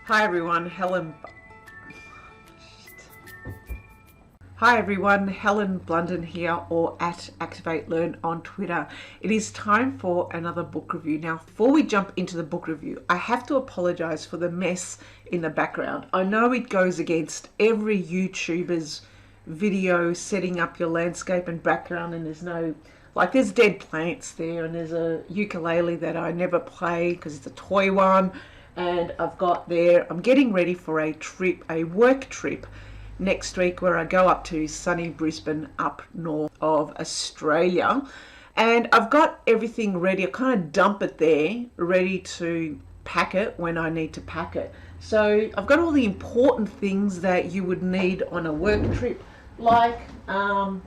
Hi everyone, Helen Blunden here, or at Activate Learn on Twitter. It is time for another book review. Now, before we jump into the book review, I have to apologize for the mess in the background. I know it goes against every YouTuber's video setting up your landscape and background, and there's dead plants there, and there's a ukulele that I never play because it's a toy one. And I'm getting ready for a work trip next week where I go up to sunny Brisbane up north of Australia. And I've got everything ready. I kind of dump it there, ready to pack it when I need to pack it. So I've got all the important things that you would need on a work trip, like a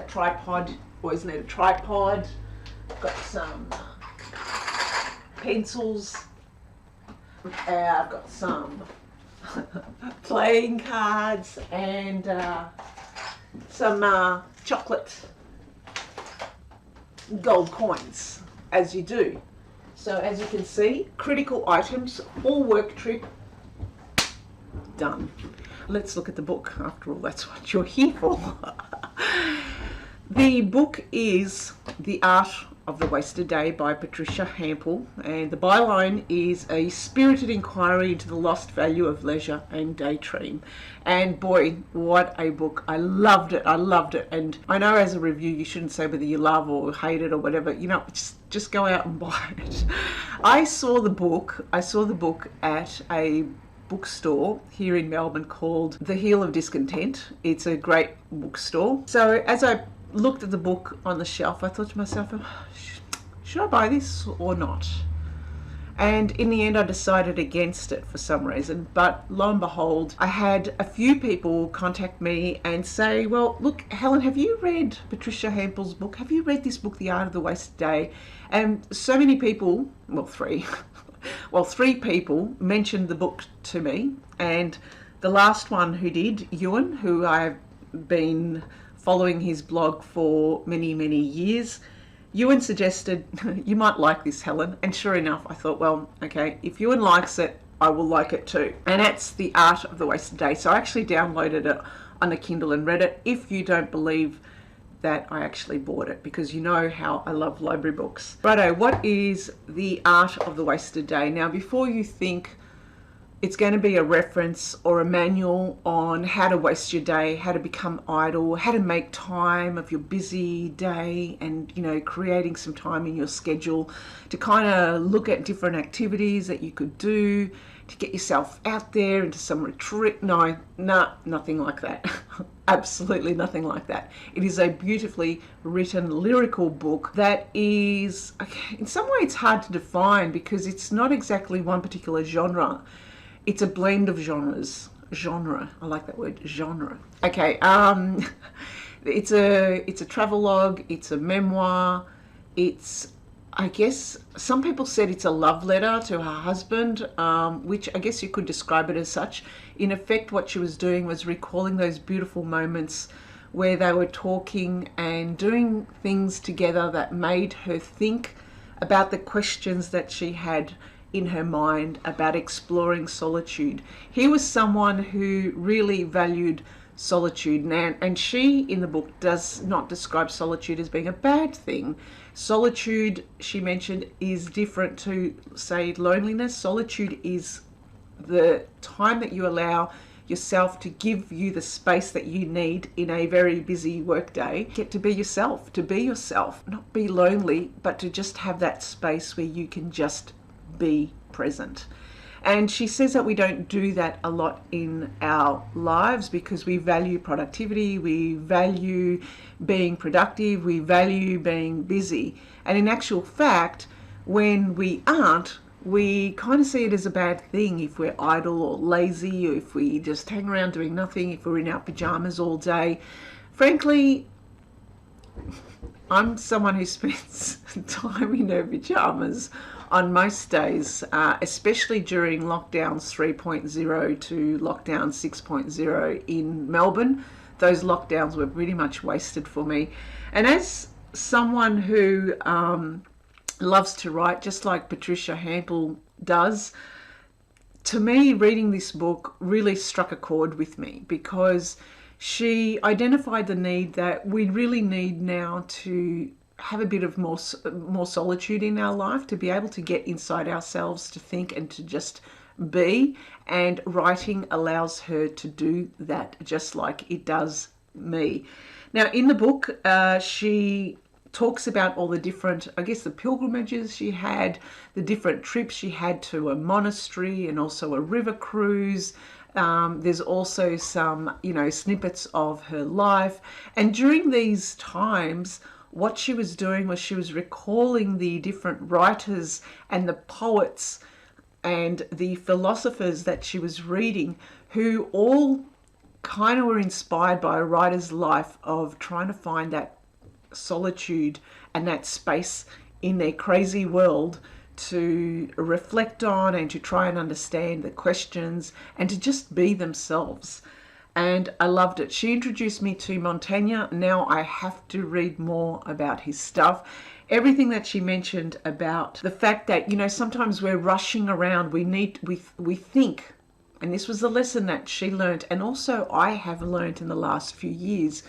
tripod. Always need a tripod. I've got some pencils. I've got some playing cards and some chocolate gold coins, as you do. So as you can see, critical items, all work trip, done. Let's look at the book. After all, that's what you're here for. The book is The Art of the Wasted Day by Patricia Hampl, and the byline is A Spirited Inquiry into the Lost Value of Leisure and Daydream. And boy, what a book. I loved it. And I know as a review you shouldn't say whether you love or hate it or whatever. Just go out and buy it. I saw the book at a bookstore here in Melbourne called The Heel of Discontent. It's a great bookstore. So as I looked at the book on the shelf, I thought to myself, should I buy this or not? And in the end I decided against it for some reason, but lo and behold, I had a few people contact me and say, well, look, Helen, have you read Patricia Hampl's book? Have you read this book, The Art of the Wasted Day? And so many people, three people mentioned the book to me, and the last one who did, Ewan, who I've been following his blog for many, many years, Ewan suggested, you might like this, Helen. And sure enough, I thought, well, okay, if Ewan likes it, I will like it too. And that's The Art of the Wasted Day. So I actually downloaded it on a Kindle and read it. If you don't believe that I actually bought it, because you know how I love library books. Righto, what is The Art of the Wasted Day? Now, before you think it's going to be a reference or a manual on how to waste your day, how to become idle, how to make time of your busy day, and creating some time in your schedule to kind of look at different activities that you could do to get yourself out there into some retreat. No, nothing like that. Absolutely nothing like that. It is a beautifully written lyrical book that is, in some way it's hard to define because it's not exactly one particular genre. It's a blend of genres. Genre. I like that word, genre. Okay. It's a travelogue. It's a memoir. I guess some people said it's a love letter to her husband, which I guess you could describe it as such. In effect, what she was doing was recalling those beautiful moments where they were talking and doing things together that made her think about the questions that she had in her mind about exploring solitude. He was someone who really valued solitude, and she in the book does not describe solitude as being a bad thing. Solitude, she mentioned, is different to, say, loneliness. Solitude is the time that you allow yourself to give you the space that you need in a very busy workday. Get to be yourself, not be lonely, but to just have that space where you can just be present. And she says that we don't do that a lot in our lives because we value productivity, we value being productive, we value being busy. And in actual fact, when we aren't, we kind of see it as a bad thing if we're idle or lazy, or if we just hang around doing nothing, if we're in our pajamas all day. Frankly, I'm someone who spends time in her pajamas on most days, especially during lockdowns 3.0 to lockdown 6.0 in Melbourne. Those lockdowns were pretty much wasted for me. And as someone who loves to write, just like Patricia Hampl does, to me, reading this book really struck a chord with me, because she identified the need that we really need now to have a bit of more solitude in our life, to be able to get inside ourselves, to think and to just be. And writing allows her to do that, just like it does me. Now, in the book, she talks about all the different, I guess, the pilgrimages she had, the different trips she had to a monastery and also a river cruise. There's also some, snippets of her life. And during these times, what she was doing was she was recalling the different writers and the poets and the philosophers that she was reading, who all kind of were inspired by a writer's life of trying to find that solitude and that space in their crazy world to reflect on and to try and understand the questions and to just be themselves. And I loved it. She introduced me to Montaigne. Now I have to read more about his stuff. Everything that she mentioned about the fact that, sometimes we're rushing around. We think, and this was the lesson that she learned, and also I have learned in the last few years,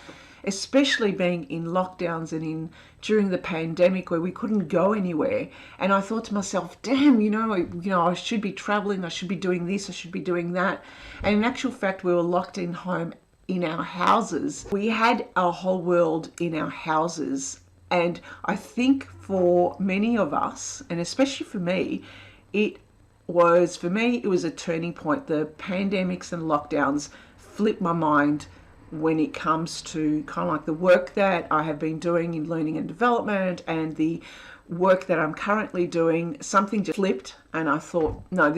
especially being in lockdowns and during the pandemic where we couldn't go anywhere. And I thought to myself, damn, I should be traveling, I should be doing this, I should be doing that. And in actual fact, we were locked in home in our houses. We had our whole world in our houses. And I think for many of us, and especially for me, it was a turning point. The pandemics and lockdowns flipped my mind when it comes to kind of like the work that I have been doing in learning and development and the work that I'm currently doing. Something just flipped, and I thought, no,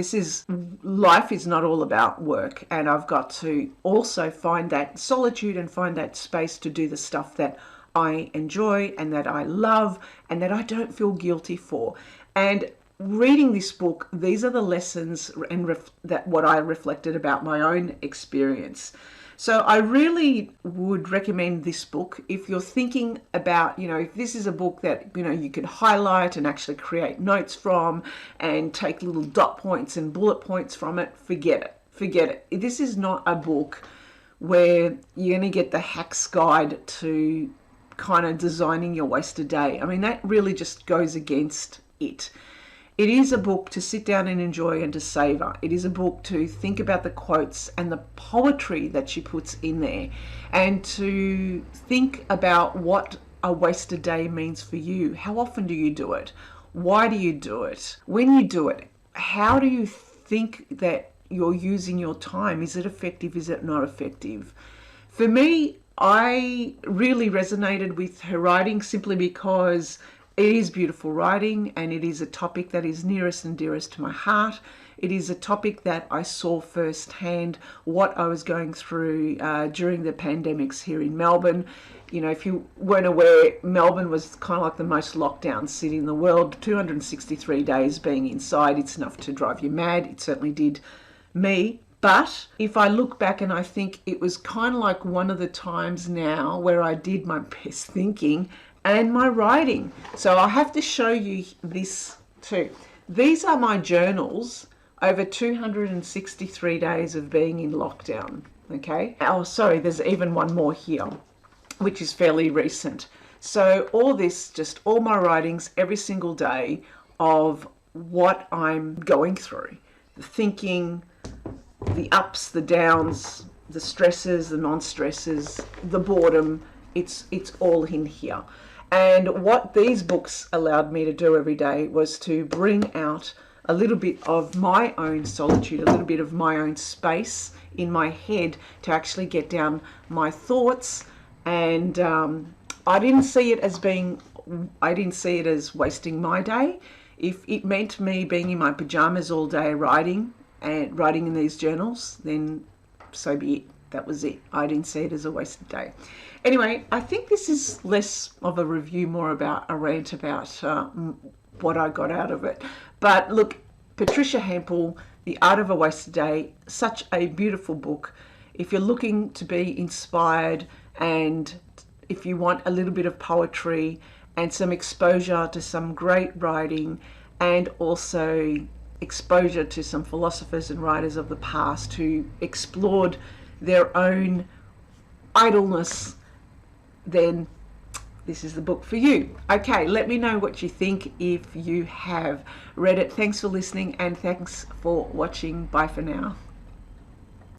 life is not all about work, and I've got to also find that solitude and find that space to do the stuff that I enjoy and that I love and that I don't feel guilty for. And reading this book, these are the lessons and that what I reflected about my own experience. So I really would recommend this book if you're thinking about, if this is a book that, you could highlight and actually create notes from and take little dot points and bullet points from it. Forget it. This is not a book where you're going to get the hack's guide to kind of designing your wasted day. I mean, that really just goes against it. It is a book to sit down and enjoy and to savor. It is a book to think about the quotes and the poetry that she puts in there, and to think about what a wasted day means for you. How often do you do it? Why do you do it? When you do it, how do you think that you're using your time? Is it effective? Is it not effective? For me, I really resonated with her writing simply because it is beautiful writing, and it is a topic that is nearest and dearest to my heart. It is a topic that I saw firsthand what I was going through during the pandemics here in Melbourne. If you weren't aware, Melbourne was kind of like the most locked down city in the world. 263 days being inside, it's enough to drive you mad. It certainly did me. But if I look back and I think it was kind of like one of the times now where I did my best thinking and my writing. So I'll have to show you this too. These are my journals over 263 days of being in lockdown, okay? Oh, sorry, there's even one more here, which is fairly recent. So all this, just all my writings every single day of what I'm going through, the thinking, the ups, the downs, the stresses, the non-stresses, the boredom, it's all in here. And what these books allowed me to do every day was to bring out a little bit of my own solitude, a little bit of my own space in my head to actually get down my thoughts. And I didn't see it as wasting my day. If it meant me being in my pajamas all day writing in these journals, then so be it. That was it. I didn't see it as a wasted day. Anyway, I think this is less of a review, more about a rant about what I got out of it. But look, Patricia Hampl, The Art of a Wasted Day, such a beautiful book. If you're looking to be inspired, and if you want a little bit of poetry and some exposure to some great writing, and also exposure to some philosophers and writers of the past who explored their own idleness, then this is the book for you. Okay, let me know what you think if you have read it. Thanks for listening and thanks for watching. Bye for now.